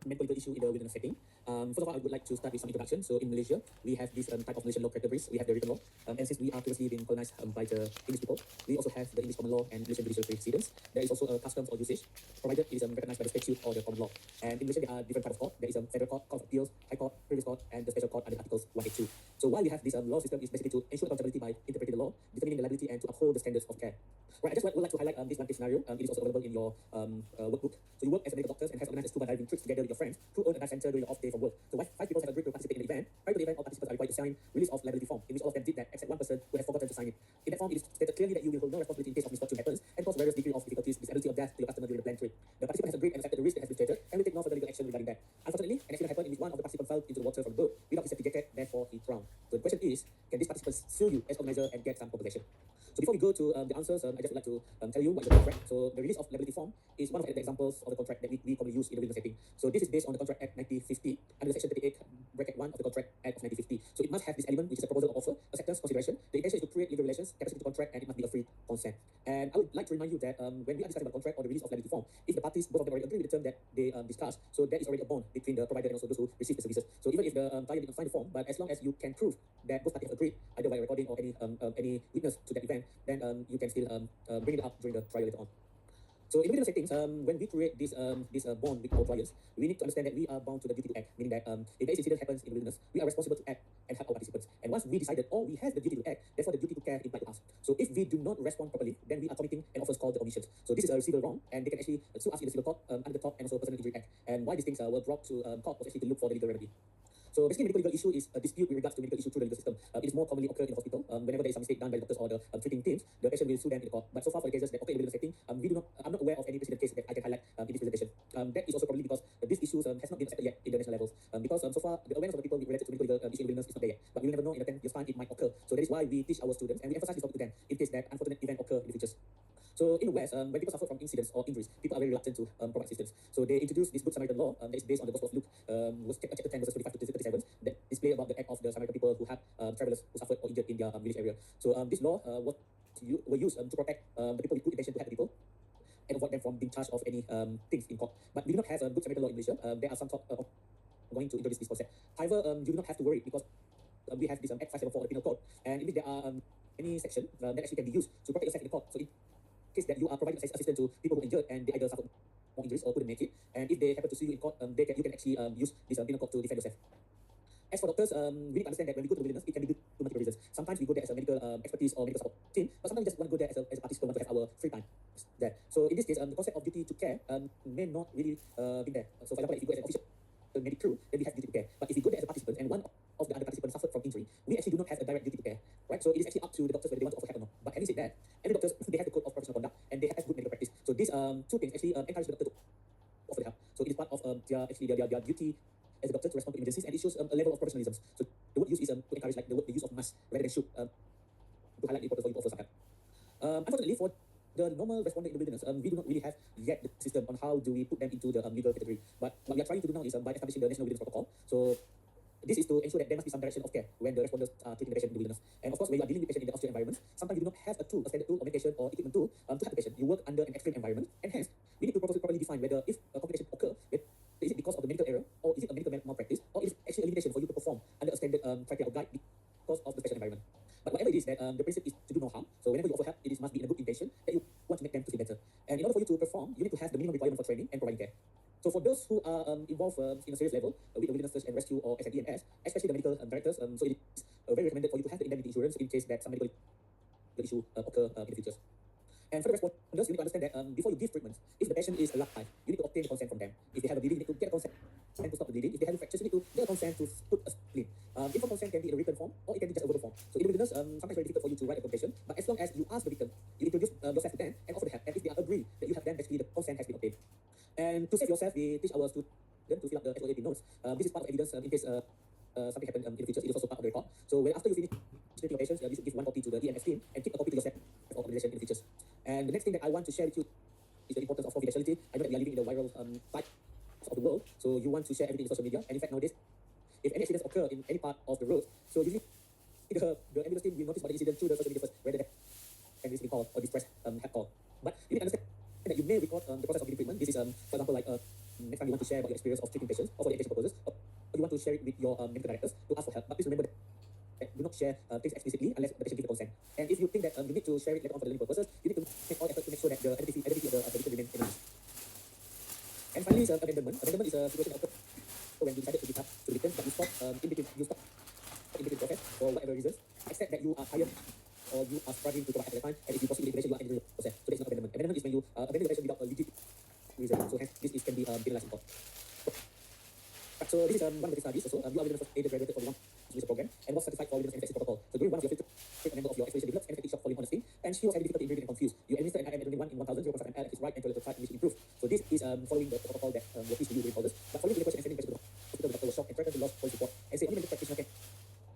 medical legal issue in the wilderness setting. First of all, I would like to start with some introduction. So in Malaysia, we have this type of Malaysian law categories. We have the written law, and since we are previously been colonized by the English people, we also have the English common law and Malaysian judicial precedents. There is also a customs or usage, provided it is recognized by the statute or the common law. And in Malaysia, there are different types of court. There is a federal court, court of appeals, high court, previous court, and the special court under Articles 182. So why we have this law system is basically to ensure accountability by interpreting the law, determining the liability, and to uphold the standards of care. Right, I just would like to highlight this one case scenario. It is also available in your workbook. So you work as a medical doctor and have organized a scuba diving trip together with your friends who own a dive center during your off day from work. So five people have agreed to participate in the event. Prior to the event, all participants are required to sign release of liability form, in which all of them did that, except one person who has forgotten to sign it. In that form, it is stated clearly that you will hold no responsibility in case of misfortune happens and cause various degree of difficulties, disability, or death to your customer during the planned trip. The participant has agreed and accepted the risk that has been stated and will take no further legal action regarding that. Unfortunately, an accident happened in which one of the participants fell into the water from the boat without his safety jacket, therefore he drowned. So the question is, can these participants sue you as organizer and get some compensation? So before we go to the answers, I just would like to tell you what is the contract. So the release of liability form is one of the examples of the contract that we commonly use in the wilderness setting. So this is based on the Contract Act 1950 under the Section 38 bracket 1 of the Contract Act of 1950. So it must have this element, which is a proposal of offer, acceptance, consideration. The intention is to create legal relations, capacity to contract, and it must be a free consent. And I would like to remind you that when we are discussing about contract or the release of liability form, if the parties, both of them already agree with the term that they discuss, so that is already a bond between the provider and also those who receive the services. So even if the client did not sign the form, but as long as you can prove that both parties have agreed, either by recording or any witness to that event, then you can still bring it up during the trial later on. So in wilderness settings, when we create this bond with our clients, we need to understand that we are bound to the duty to act, meaning that if this incident happens in the wilderness, we are responsible to act and help our participants. And once we decided, or we have the duty to act, therefore the duty to care implies to us. So if we do not respond properly, then we are committing an offense called the omissions. So this is a civil wrong, and they can actually sue us in the civil court under the Tort and also Personal Injury Act. And why these things were brought to court was actually to look for the legal remedy. So basically, medical legal issue is a dispute with regards to medical issue through the legal system. It is more commonly occur in the hospital. Whenever there is a mistake done by the doctors or the treating teams, the patient will sue them in the court. But so far, for the cases that occur in the legal setting, I'm not aware of any precedent case that I can highlight in this presentation. That is also probably because these issues has not been accepted yet in the national levels. Because so far, the awareness of the people related to medical legal issue in wilderness is not there yet. But we will never know in a 10 years' time it might occur. So that is why we teach our students and we emphasize this topic to them in case that unfortunate event occur in the future. So in the West, when people suffer from incidents or injuries, people are very reluctant to provide assistance. So they introduced this Good Samaritan law that is based on the Gospel of Luke, was chapter 10 verses 25 to 37, that display about the act of the Samaritan people who help travelers who suffered or injured in their village area. So this law were used to protect the people with good intention to help the people and avoid them from being charged of any things in court. But we do not have a Good Samaritan law in Malaysia. There are some talk of going to introduce this concept. However, you do not have to worry because we have this Act 574 of the Penal Code, and in it there are any section that actually can be used to protect yourself in the court. So in case that you are providing assistance to people who are injured and they either suffered more injuries or couldn't make it, and if they happen to sue you in court, you can actually use this penal court to defend yourself. As for doctors, we need to understand that when we go to the wilderness, it can be due to multiple reasons. Sometimes we go there as a medical expertise or medical support team, but sometimes we just want to go there as a participant, want to have our free time there. So in this case, the concept of duty to care may not really be there. So for example, if you go as an official medical crew, then we have duty to care. But if you go there as a participant and one of the other participants suffered from injury, we actually do not have a direct duty to care, right? So it is actually up to the doctors whether they want to offer help or not. But having said that, every doctors they have the code of professional conduct and they have good medical practice. So these two things actually encourage the doctor to offer the help. So it is part of their duty as a doctor to respond to emergencies, and it shows a level of professionalism. So the word used is to encourage like the use of must rather than should to highlight the importance for you to offer some help. Unfortunately, for the normal respondent in the wilderness, we do not really have yet the system on how do we put them into the legal category. But what we are trying to do now is by establishing the National Wilderness Protocol. So this is to ensure that there must be some direction of care when the responders are taking the patient in the wilderness. And of course, when you are dealing with patient in the austere environments, sometimes you do not have a tool, a standard tool, or medication or equipment tool to help the patient. You work under an extreme environment, and hence we need to properly define whether if a complication occur, is it because of the medical error, or is it a medical malpractice, or is it actually a limitation for you to perform under a standard criteria or guide because of the special environment. But whatever it is, that the principle is to do no harm. So whenever you offer help, it must be in a good intention that you want to make them to feel better. And in order for you to perform, you need to have the minimum requirement for training and providing care. So for those who are involved in a serious level with the wilderness search and rescue or SME&S, especially the medical directors, so it is very recommended for you to have the indemnity insurance in case that some medical issue occur in the future. And for the responders, you need to understand that before you give treatment, if the patient is alive, you need to obtain the consent from them. If they have a bleeding, you need to get a consent to stop the bleeding. If they have fractures, you need to get a consent to put a splint. Informed consent can be in a written form, or it can be just a verbal form. So in the wilderness, sometimes very difficult for you to write a confession, but as long as you ask the victim, you introduce yourself to them and offer the help. And if they agree that you have them, basically the consent has been obtained. And to save yourself, we teach our students to fill up the SOAP notes. This is part of evidence in case something happens in the future. It is also part of the report. So when after you finish treating your patients, you should give one copy to the EMS team and keep a copy to yourself for organization in the future. And the next thing that I want to share with you is the importance of confidentiality. I know that we are living in the viral type of the world, so you want to share everything in social media. And in fact, nowadays, if any accidents occur in any part of the road, so usually the ambulance team will notice about the incident through the social media first, rather than receive call or distress help call. But you need to understand that you may record the process of giving treatment. This is, for example, like next time you want to share about your experience of treating patients or for the education purposes, or you want to share it with your medical directors to ask for help. But please remember that do not share things explicitly unless the patient gives the consent. And if you think that you need to share it later on for the learning purposes, you need to make all efforts to make sure that the identity of the victim remains anonymous. And finally, is abandonment. Abandonment is a situation that occurs when you decided to give up to the victim, but you stop in between process for whatever reasons, except that you are tired or you are struggling to provide at the time, and if you proceed with the relation, you are ending the process. So that is not abandonment. Abandonment is when you abandon the relation without a legit reason. So hence, this can be penalized in court. So this is one of the studies also. You are within the first aid graduated for the one program and was certified for within the protocol. So during one of your field trip, a member of your expedition developed anesthetic shock falling on the scene, and she was having difficulty in breathing and confused. You administered an IM at only 1 in 1,000, 0.5 ml at his right and toilet side, which improved. So this is following the protocol that will teach you during all this. But following the question and sending patient to the hospital, the doctor was shocked and threatened to lodge police report and said only medical practitioner can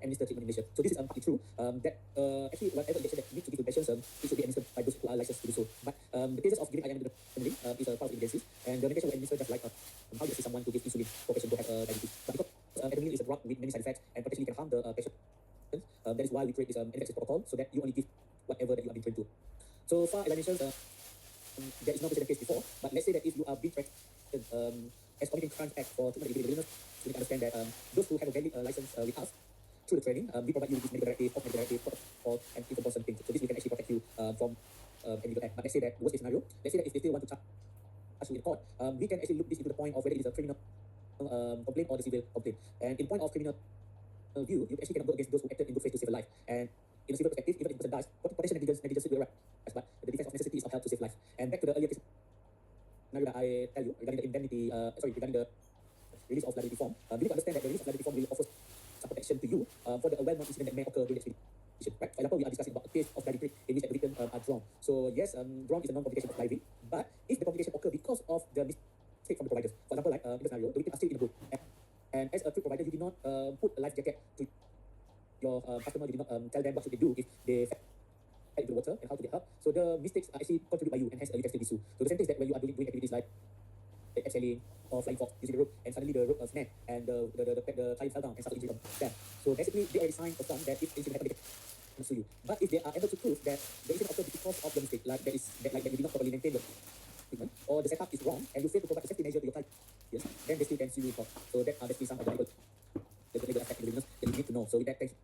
administer treatment in Malaysia. So this is partly true. That actually whatever injection that needs to give to patients, it should be administered by those who are licensed to do so. But the cases of giving IM to the family is a part of evidences, and the medication will administer just like how you assist someone to give insulin for patient who have diabetes. But because adrenaline is a drug with many side effects and potentially can harm the patient, that is why we create this anaphylaxis protocol so that you only give whatever that you have been trained to. So far, as I mentioned, there is no precedent case before, but let's say that if you are being treated as committing crimes act for treatment of illness, you need to understand that those who have a valid license with us through the training, we provide you with this medical directive, medical directive, protocol, and information things. So this we can actually protect you from any legal act. But let's say that worst case scenario, let's say that if they still want to charge you in court, we can actually look this into the point of whether it is a criminal complaint or the civil complaint. And in point of criminal view, you actually cannot go against those who acted in good faith to save a life. And in a civil perspective, even if a person dies, potential negligence will arise. But the defense of necessity is upheld to save life. And back to the earlier case scenario that I tell you regarding the indemnity, regarding the release of liability form, we need to understand that the release of liability form will offer some protection to you for the well-known incident that may occur during the expedition. Right? For example, we are discussing about a case of diving in which the victim are drowned. So yes, drown is a non-complication of diving, but if the complication occur because of the mistake from the providers, for example, like in the scenario, the victim are still in the boat, and as a trip provider, you did not put a life jacket to your customer, you did not tell them what should they do if they fell into the water and how to get help. So the mistakes are actually contributed by you, and hence you can still be sued. So the same thing is that when you are doing activities like abseiling or flying fox using the rope, and suddenly the rope snapped and the client fell down and suffered injury from that. So basically, they already signed a form that if incident happens, they can sue you. But if they are able to prove that the incident occurred because of the mistake, like that you did not properly maintain the treatment, or the setup is wrong and you fail to provide a safety measure to your client, yes, then they still can sue you in court. So that are basically some of the legal aspects of the business that you need to know. So with that, thank you.